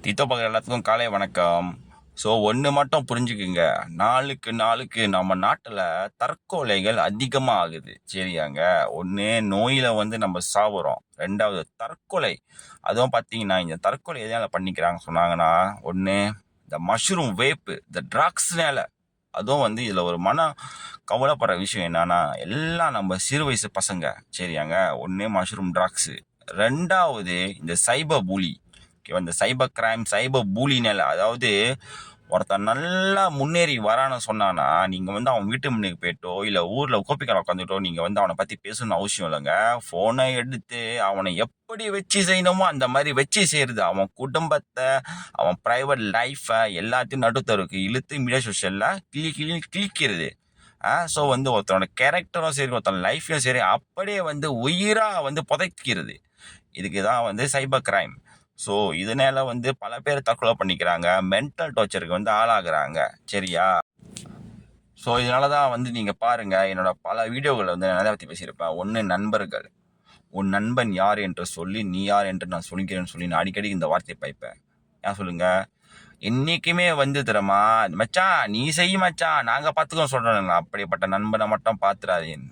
Tito பார்க்குற எல்லாத்துக்கும் காலை வணக்கம். ஸோ ஒன்று மட்டும் புரிஞ்சுக்குங்க, நாளுக்கு நாளுக்கு நம்ம நாட்டில் தற்கொலைகள் அதிகமாக ஆகுது. சரியாங்க. ஒன்று நோயில் நம்ம சாவுறோம், ரெண்டாவது தற்கொலை. அதுவும் பார்த்தீங்கன்னா இந்த தற்கொலை எதனால் பண்ணிக்கிறாங்க சொன்னாங்கன்னா, ஒன்று இந்த மஷ்ரூம் வேப்பு, இந்த ட்ரக்ஸ்னால. அதுவும் இதில் ஒரு கவலைப்படுற விஷயம் என்னன்னா, எல்லாம் நம்ம சிறு வயசு பசங்க. சரியாங்க. ஒன்று மஷ்ரூம் ட்ரக்ஸு, ரெண்டாவது இந்த சைபர் பூலி. இந்த சைபர் கிரைம், சைபர் பூலினால. அதாவது ஒருத்தன் நல்லா முன்னேறி வரான்னு சொன்னானா, நீங்கள் அவன் வீட்டு முன்னுக்கு போயிட்டோ இல்லை ஊரில் கோப்பிக்கார உட்காந்துட்டோ நீங்கள் அவனை பற்றி பேசணும்னு அவசியம் இல்லைங்க. ஃபோனை எடுத்து அவனை எப்படி வச்சு செய்யணுமோ அந்த மாதிரி வச்சு செய்கிறது. அவன் குடும்பத்தை, அவன் ப்ரைவேட் லைஃப்பை எல்லாத்தையும் நடுத்தருக்கு இழுத்து மீடியா சோஷியலில் கிழிக்கிறது. ஸோ ஒருத்தனோட கேரக்டரும் சரி, ஒருத்தன் லைஃப்லையும் சரி, அப்படியே உயிராக புதைக்கிறது. இதுக்கு தான் சைபர் கிரைம். ஸோ இதனால பல பேர் தற்கொலை பண்ணிக்கிறாங்க, மென்டல் டார்ச்சருக்கு ஆளாகிறாங்க. சரியா. ஸோ இதனால தான் நீங்கள் பாருங்கள், என்னோட பல வீடியோவில் நான் நிறைய பற்றி பேசியிருப்பேன். ஒன்று நண்பர்கள், உன் நண்பன் யார் என்று சொல்லி நீ யார் என்று நான் சொல்லிக்கிறேன்னு சொல்லி நான் அடிக்கடி இந்த வார்த்தையை பாய்ப்பேன். ஏன் சொல்லுங்கள், என்றைக்குமே தரமா மச்சான் நீ செய்ய மச்சான் நாங்கள் பார்த்துக்கோம் சொல்கிறோம். அப்படிப்பட்ட நண்பனை மட்டும் பார்த்துடாதீங்க,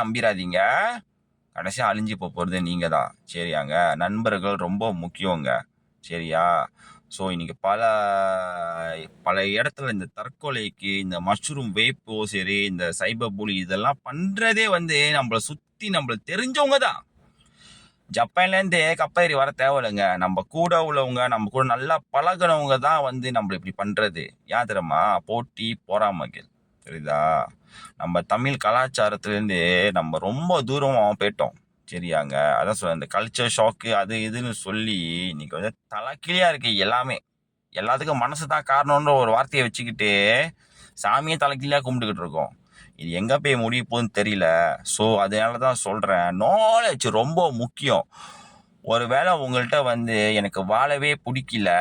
நம்பிடாதீங்க. கடைசியாக அழிஞ்சு போகிறது நீங்கள் தான். சரியாங்க. நண்பர்கள் ரொம்ப முக்கியங்க. சரியா. ஸோ இன்றைக்கி பல இடத்துல இந்த தற்கொலைக்கு, இந்த மஷ்ரூம் வேப்போ சரி, இந்த சைபர் பூலி இதெல்லாம் பண்ணுறதே நம்மளை சுற்றி நம்மளுக்கு தெரிஞ்சவங்க தான். ஜப்பான்லேருந்து கப்பேறி வர தேவையில்லைங்க. நம்ம கூட உள்ளவங்க, நம்ம கூட நல்லா பழகினவங்க தான் நம்மளை இப்படி பண்ணுறது. ஏன் தெரியுமா? போட்டி பொறாமைகள். சரிதா. நம்ம தமிழ் கலாச்சாரத்துலேருந்து நம்ம ரொம்ப தூரமாக போயிட்டோம். சரியாங்க. அதான் சொல்ல, இந்த கல்ச்சர் ஷாக்கு அது இதுன்னு சொல்லி இன்னைக்கு தலைக்கீழியாக இருக்கு எல்லாமே. எல்லாத்துக்கும் மனசு தான் காரணம்ன்ற ஒரு வார்த்தையை வச்சுக்கிட்டு சாமியை தலைக்கீழியாக கும்பிட்டுக்கிட்டு இருக்கோம். இது எங்கே போய் முடிய போகுதுன்னு தெரியல. ஸோ அதனால தான் சொல்கிறேன், நாலேஜ் ரொம்ப முக்கியம். ஒருவேளை உங்கள்கிட்ட எனக்கு வாழவே பிடிக்கல,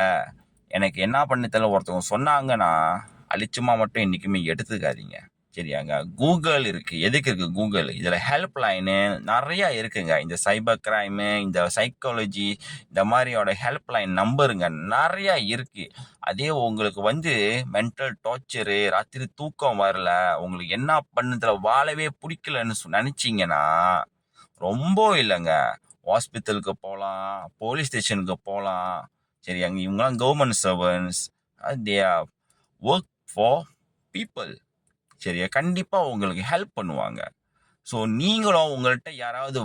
எனக்கு என்ன பண்ண தெரியல ஒருத்தவங்க சொன்னாங்கன்னா, அழிச்சுமா மட்டும் என்றைக்குமே எடுத்துக்காதீங்க. சரியாங்க. கூகுள் இருக்குது. எதுக்கு இருக்குது கூகுள்? இதில் ஹெல்ப் லைனு நிறையா இருக்குங்க. இந்த சைபர் கிரைமு, இந்த சைக்காலஜி, இந்த மாதிரியோட ஹெல்ப் லைன் நம்பருங்க நிறையா இருக்குது. அதே உங்களுக்கு மென்டல் டார்ச்சரு, ராத்திரி தூக்கம் வரல, உங்களுக்கு என்ன பண்ணுறதுல வாழவே பிடிக்கலன்னு நினச்சிங்கன்னா, ரொம்ப இல்லைங்க, ஹாஸ்பிட்டலுக்கு போகலாம், போலீஸ் ஸ்டேஷனுக்கு போகலாம். சரியாங்க. இவங்களாம் government சர்வன்ஸ், they are work for people. சரியா. கண்டிப்பாக உங்களுக்கு ஹெல்ப் பண்ணுவாங்க. ஸோ நீங்களும் உங்கள்கிட்ட யாராவது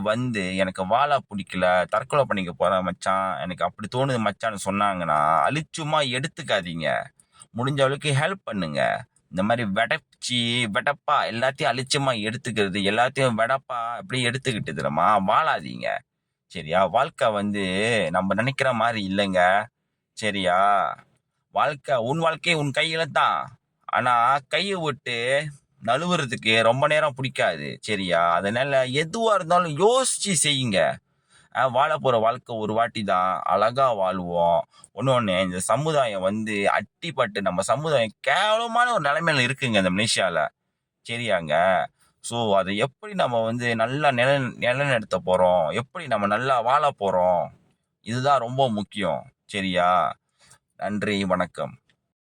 எனக்கு வாழ பிடிக்கல, தற்கொலை பண்ணிக்க போகிறேன் மச்சான், எனக்கு அப்படி தோணுது மச்சான்னு சொன்னாங்கன்னா, அழிச்சுமா எடுத்துக்காதீங்க. முடிஞ்ச அளவுக்கு ஹெல்ப் பண்ணுங்க. இந்த மாதிரி வெடப்பா எல்லாத்தையும் அழிச்சமா எடுத்துக்கிறது, எல்லாத்தையும் வெடப்பா எப்படி எடுத்துக்கிட்டு தெரியுமா வாழாதீங்க. சரியா. வாழ்க்கை நம்ம நினைக்கிற மாதிரி இல்லைங்க. சரியா. உன் வாழ்க்கை உன் கையில தான். ஆனால் கையை விட்டு நழுவுறதுக்கு ரொம்ப நேரம் பிடிக்காது. சரியா. அதனால எதுவாக இருந்தாலும் யோசிச்சு செய்யுங்க. வாழ போகிற வாழ்க்கை ஒரு வாட்டி தான், அழகாக வாழ்வோம். ஒன்று இந்த சமுதாயம் அட்டிப்பட்டு, நம்ம சமுதாயம் கேவலமான ஒரு நிலைமையில இருக்குங்க இந்த மலேசியாவில். சரியாங்க. ஸோ அதை எப்படி நம்ம நல்லா நிலைநிறுத்த போகிறோம், எப்படி நம்ம நல்லா வாழ போகிறோம், இதுதான் ரொம்ப முக்கியம். சரியா. நன்றி, வணக்கம்.